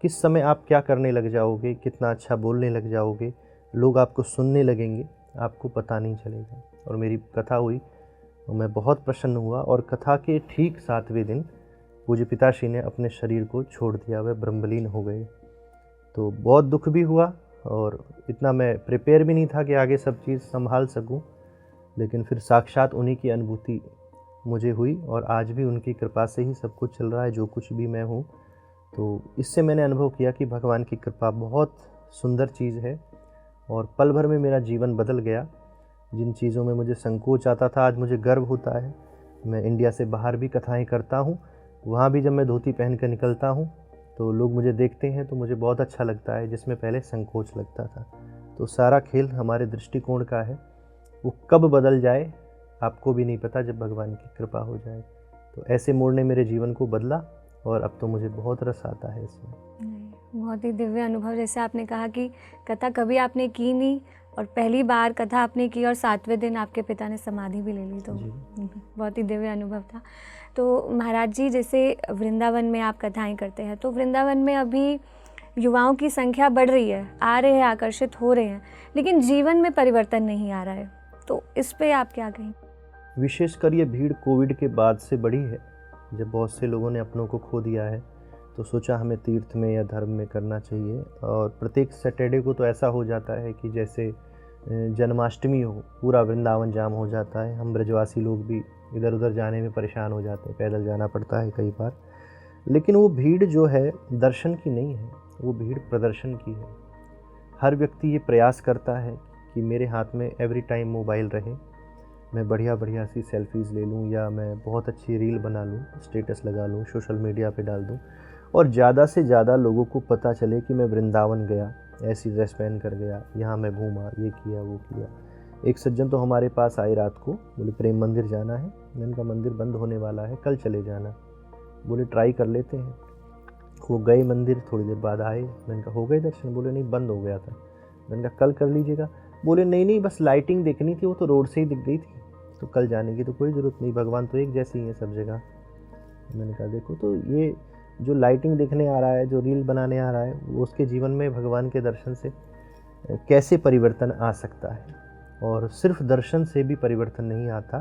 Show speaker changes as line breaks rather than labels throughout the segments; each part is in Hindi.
किस समय आप क्या करने लग जाओगे, कितना अच्छा बोलने लग जाओगे, लोग आपको सुनने लगेंगे, आपको पता नहीं चलेगा। और मेरी कथा हुई और मैं बहुत प्रसन्न हुआ, और कथा के ठीक 7वें दिन पूज्य पिताश्री ने अपने शरीर को छोड़ दिया, वह ब्रह्मलीन हो गए। तो बहुत दुख भी हुआ, और इतना मैं प्रिपेयर भी नहीं था कि आगे सब चीज़ संभाल सकूं। लेकिन फिर साक्षात उन्हीं की अनुभूति मुझे हुई, और आज भी उनकी कृपा से ही सब कुछ चल रहा है, जो कुछ भी मैं हूँ। तो इससे मैंने अनुभव किया कि भगवान की कृपा बहुत सुंदर चीज़ है, और पल भर में मेरा जीवन बदल गया। जिन चीज़ों में मुझे संकोच आता था, आज मुझे गर्व होता है। मैं इंडिया से बाहर भी कथाएं करता हूँ, वहाँ भी जब मैं धोती पहन कर निकलता हूँ तो लोग मुझे देखते हैं तो मुझे बहुत अच्छा लगता है, जिसमें पहले संकोच लगता था। तो सारा खेल हमारे दृष्टिकोण का है, वो कब बदल जाए आपको भी नहीं पता, जब भगवान की कृपा हो जाए। तो ऐसे मोड़ ने मेरे जीवन को बदला, और अब तो मुझे बहुत रस आता है इसमें।
बहुत ही दिव्य अनुभव। जैसे आपने कहा कि कथा कभी आपने की नहीं, और पहली बार कथा आपने की, और 7वें दिन आपके पिता ने समाधि भी ले ली, तो बहुत ही दिव्य अनुभव था। तो महाराज जी, जैसे वृंदावन में आप कथाएं करते हैं, तो वृंदावन में अभी युवाओं की संख्या बढ़ रही है, आ रहे हैं, आकर्षित हो रहे हैं, लेकिन जीवन में परिवर्तन नहीं आ रहा है, तो इस पे आप क्या कहें?
विशेषकर ये भीड़ कोविड के बाद से बढ़ी है, जब बहुत से लोगों ने अपनों को खो दिया है, तो सोचा हमें तीर्थ में या धर्म में करना चाहिए। और प्रत्येक सैटरडे को तो ऐसा हो जाता है कि जैसे जन्माष्टमी हो, पूरा वृंदावन जाम हो जाता है। हम ब्रजवासी लोग भी इधर उधर जाने में परेशान हो जाते हैं, पैदल जाना पड़ता है कई बार। लेकिन वो भीड़ जो है दर्शन की नहीं है, वो भीड़ प्रदर्शन की है। हर व्यक्ति ये प्रयास करता है कि मेरे हाथ में एवरी टाइम मोबाइल रहे, मैं बढ़िया बढ़िया सी सेल्फीज़ ले लूँ, या मैं बहुत अच्छी रील बना लूँ, स्टेटस लगा लूँ, सोशल मीडिया पे डाल दूँ, और ज़्यादा से ज़्यादा लोगों को पता चले कि मैं वृंदावन गया, ऐसी ड्रेस पहन कर गया, यहाँ मैं घूमा, ये किया वो किया। एक सज्जन तो हमारे पास आए रात को, बोले प्रेम मंदिर जाना है। मैंने कहा मंदिर बंद होने वाला है, कल चले जाना। बोले ट्राई कर लेते हैं। वो गए मंदिर, थोड़ी देर बाद आए। मैंने कहा हो गए दर्शन? बोले नहीं, बंद हो गया था। मैंने कहा कल कर लीजिएगा। बोले नहीं नहीं, बस लाइटिंग देखनी थी, वो तो रोड से ही दिख गई थी, तो कल जाने की तो कोई ज़रूरत नहीं, भगवान तो एक जैसे ही है सब जगह। मैंने कहा देखो, तो ये जो लाइटिंग देखने आ रहा है, जो रील बनाने आ रहा है, वो उसके जीवन में भगवान के दर्शन से कैसे परिवर्तन आ सकता है? और सिर्फ दर्शन से भी परिवर्तन नहीं आता,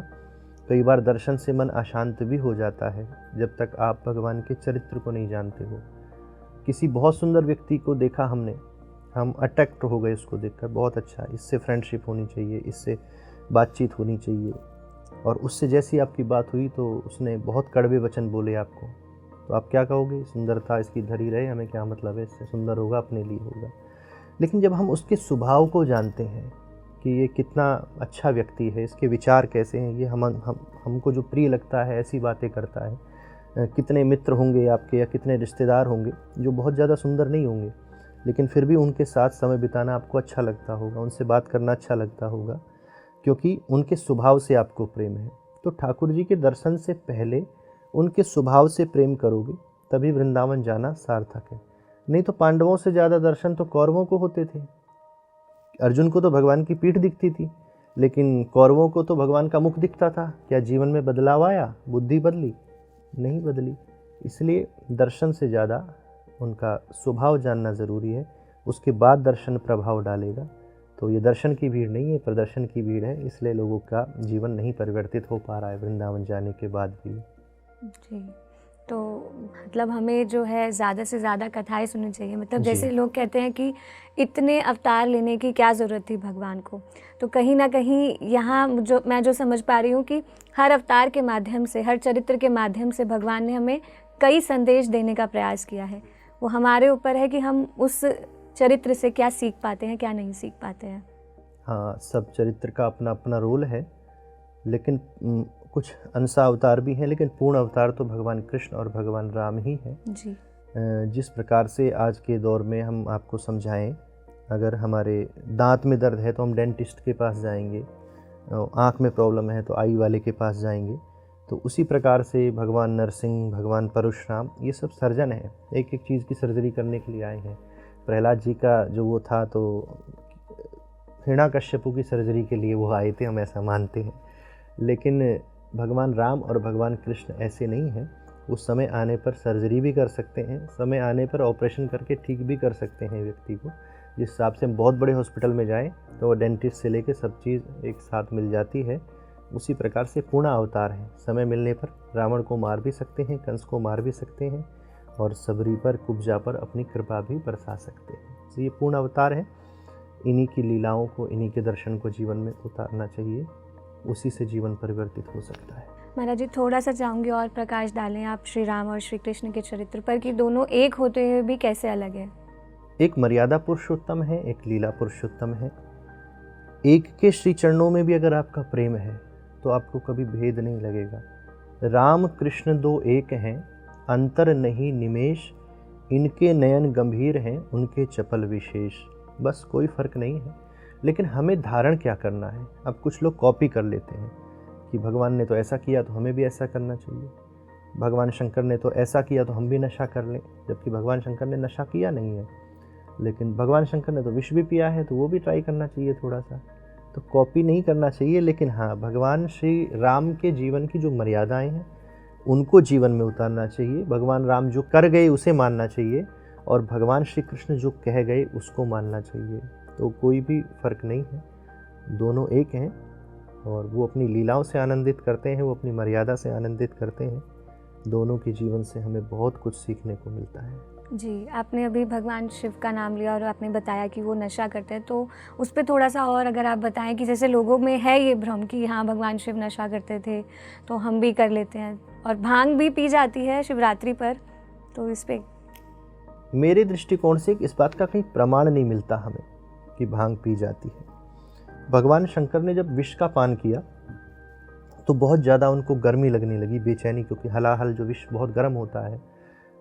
कई बार दर्शन से मन अशांत भी हो जाता है, जब तक आप भगवान के चरित्र को नहीं जानते हो। किसी बहुत सुंदर व्यक्ति को देखा हमने, हम अट्रैक्ट हो गए उसको देखकर, बहुत अच्छा, इससे फ्रेंडशिप होनी चाहिए, इससे बातचीत होनी चाहिए। और उससे जैसी आपकी बात हुई तो उसने बहुत कड़वे वचन बोले आपको, तो आप क्या कहोगे? सुंदरता इसकी धरी रहे, हमें क्या मतलब है इससे, सुंदर होगा अपने लिए होगा। लेकिन जब हम उसके स्वभाव को जानते हैं कि ये कितना अच्छा व्यक्ति है, इसके विचार कैसे हैं, ये हमको जो प्रिय लगता है ऐसी बातें करता है, कितने मित्र होंगे आपके या कितने रिश्तेदार होंगे जो बहुत ज़्यादा सुंदर नहीं होंगे, लेकिन फिर भी उनके साथ समय बिताना आपको अच्छा लगता होगा, उनसे बात करना अच्छा लगता होगा, क्योंकि उनके स्वभाव से आपको प्रेम है। तो ठाकुर जी के दर्शन से पहले उनके स्वभाव से प्रेम करोगे, तभी वृंदावन जाना सार्थक है। नहीं तो पांडवों से ज़्यादा दर्शन तो कौरवों को होते थे। अर्जुन को तो भगवान की पीठ दिखती थी, लेकिन कौरवों को तो भगवान का मुख दिखता था। क्या जीवन में बदलाव आया? बुद्धि बदली? नहीं बदली। इसलिए दर्शन से ज़्यादा उनका स्वभाव जानना ज़रूरी है, उसके बाद दर्शन प्रभाव डालेगा। तो ये दर्शन की भीड़ नहीं है, प्रदर्शन की भीड़ है, इसलिए लोगों का जीवन नहीं परिवर्तित हो पा रहा है वृंदावन जाने के बाद भी।
जी, तो मतलब हमें जो है ज़्यादा से ज़्यादा कथाएँ सुननी चाहिए। मतलब जैसे लोग कहते हैं कि इतने अवतार लेने की क्या ज़रूरत थी भगवान को, तो कहीं न कहीं यहाँ मैं जो समझ पा रही हूँ कि हर अवतार के माध्यम से, हर चरित्र के माध्यम से भगवान ने हमें कई संदेश देने का प्रयास किया है। वो हमारे ऊपर है कि हम उस चरित्र से क्या सीख पाते हैं, क्या नहीं सीख पाते हैं।
हाँ, सब चरित्र का अपना अपना रोल है, लेकिन कुछ अंशा अवतार भी हैं, लेकिन पूर्ण अवतार तो भगवान कृष्ण और भगवान राम ही हैं।
जी।
जिस प्रकार से आज के दौर में हम आपको समझाएं, अगर हमारे दांत में दर्द है तो हम डेंटिस्ट के पास जाएंगे, आँख में प्रॉब्लम है तो आई वाले के पास जाएंगे, तो उसी प्रकार से भगवान नरसिंह, भगवान परशुराम, ये सब सर्जन हैं, एक एक चीज़ की सर्जरी करने के लिए आए हैं। प्रहलाद जी का जो वो था, तो हिरण्याकश्यपु की सर्जरी के लिए वो आए थे, हम ऐसा मानते हैं। लेकिन भगवान राम और भगवान कृष्ण ऐसे नहीं हैं, वो समय आने पर सर्जरी भी कर सकते हैं, समय आने पर ऑपरेशन करके ठीक भी कर सकते हैं व्यक्ति को। जिस हिसाब से हम बहुत बड़े हॉस्पिटल में जाएं तो वो डेंटिस्ट से लेके सब चीज़ एक साथ मिल जाती है, उसी प्रकार से पूर्ण अवतार है। समय मिलने पर रावण को मार भी सकते हैं, कंस को मार भी सकते हैं और सबरी पर, कुब्जा पर अपनी कृपा भी बरसा सकते हैं। तो ये पूर्ण अवतार है। इन्हीं की लीलाओं को, इन्हीं के दर्शन को जीवन में उतारना चाहिए, उसी से जीवन परिवर्तित हो सकता है।
महाराज जी, थोड़ा सा चाहूँगी और प्रकाश डालें आप श्री राम और श्री कृष्ण के चरित्र पर कि दोनों एक होते हुए भी कैसे अलग है।
एक मर्यादा पुरुषोत्तम है, एक लीला पुरुषोत्तम है। एक के श्री चरणों में भी अगर आपका प्रेम है तो आपको कभी भेद नहीं लगेगा। राम कृष्ण दो एक हैं, अंतर नहीं निमेष, इनके नयन गंभीर हैं, उनके चपल विशेष। बस कोई फ़र्क नहीं है, लेकिन हमें धारण क्या करना है। अब कुछ लोग कॉपी कर लेते हैं कि भगवान ने तो ऐसा किया तो हमें भी ऐसा करना चाहिए, भगवान शंकर ने तो ऐसा किया तो हम भी नशा कर लें, जबकि भगवान शंकर ने नशा किया नहीं है। लेकिन भगवान शंकर ने तो विष भी पिया है, तो वो भी ट्राई करना चाहिए थोड़ा सा। तो कॉपी नहीं करना चाहिए, लेकिन हाँ, भगवान श्री राम के जीवन की जो मर्यादाएं हैं उनको जीवन में उतारना चाहिए। भगवान राम जो कर गए उसे मानना चाहिए और भगवान श्री कृष्ण जो कह गए उसको मानना चाहिए। तो कोई भी फ़र्क नहीं है, दोनों एक हैं और वो अपनी लीलाओं से आनंदित करते हैं, वो अपनी मर्यादा से आनंदित करते हैं। दोनों के जीवन से हमें बहुत कुछ सीखने को मिलता है।
जी, आपने अभी भगवान शिव का नाम लिया और आपने बताया कि वो नशा करते हैं, तो उस पे थोड़ा सा और अगर आप बताएं कि जैसे लोगों में है ये भ्रम कि हाँ भगवान शिव नशा करते थे तो हम भी कर लेते हैं, और भांग भी पी जाती है शिवरात्रि पर, तो इस पे
मेरे दृष्टिकोण से इस बात का कहीं प्रमाण नहीं मिलता हमें कि भांग पी जाती है। भगवान शंकर ने जब विष का पान किया तो बहुत ज़्यादा उनको गर्मी लगने लगी, बेचैनी, क्योंकि हलाहल जो विष बहुत गर्म होता है,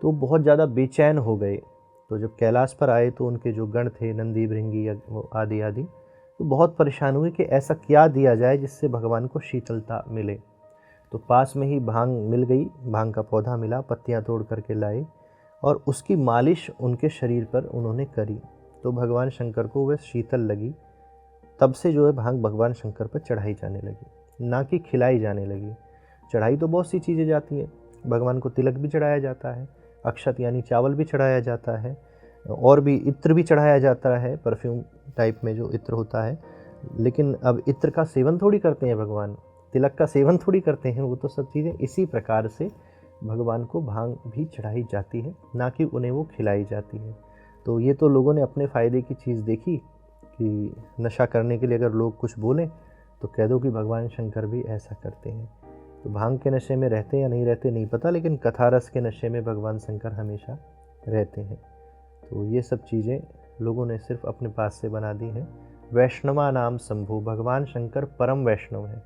तो बहुत ज़्यादा बेचैन हो गए। तो जब कैलाश पर आए तो उनके जो गण थे, नंदी, भृंगी आदि आदि, तो बहुत परेशान हुए कि ऐसा क्या दिया जाए जिससे भगवान को शीतलता मिले। तो पास में ही भांग मिल गई, भांग का पौधा मिला, पत्तियां तोड़ करके लाए और उसकी मालिश उनके शरीर पर उन्होंने करी, तो भगवान शंकर को वह शीतल लगी। तब से जो है भांग भगवान शंकर पर चढ़ाई जाने लगी, ना कि खिलाई जाने लगी। चढ़ाई तो बहुत सी चीज़ें जाती हैं, भगवान को तिलक भी चढ़ाया जाता है, अक्षत यानी चावल भी चढ़ाया जाता है, और भी इत्र भी चढ़ाया जाता है, परफ्यूम टाइप में जो इत्र होता है। लेकिन अब इत्र का सेवन थोड़ी करते हैं भगवान, तिलक का सेवन थोड़ी करते हैं, वो तो सब चीज़ें इसी प्रकार से भगवान को भांग भी चढ़ाई जाती है, ना कि उन्हें वो खिलाई जाती है। तो ये तो लोगों ने अपने फ़ायदे की चीज़ देखी कि नशा करने के लिए अगर लोग कुछ बोलें तो कह दो कि भगवान शंकर भी ऐसा करते हैं। तो भांग के नशे में रहते या नहीं रहते नहीं पता, लेकिन कथा रस के नशे में भगवान शंकर हमेशा रहते हैं। तो ये सब चीज़ें लोगों ने सिर्फ अपने पास से बना दी हैं। वैष्णवा नाम शंभु, भगवान शंकर परम वैष्णव है।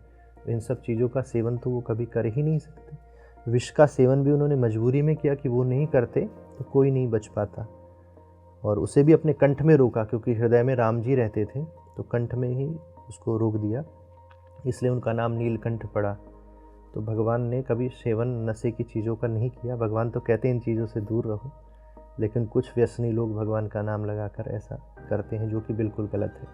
इन सब चीज़ों का सेवन तो वो कभी कर ही नहीं सकते। विष का सेवन भी उन्होंने मजबूरी में किया कि वो नहीं करते तो कोई नहीं बच पाता, और उसे भी अपने कंठ में रोका, क्योंकि हृदय में राम जी रहते थे, तो कंठ में ही उसको रोक दिया, इसलिए उनका नाम नीलकंठ पड़ा। तो भगवान ने कभी सेवन नशे की चीज़ों का नहीं किया। भगवान तो कहते हैं इन चीज़ों से दूर रहो, लेकिन कुछ व्यसनी लोग भगवान का नाम लगाकर ऐसा करते हैं, जो कि बिल्कुल गलत है।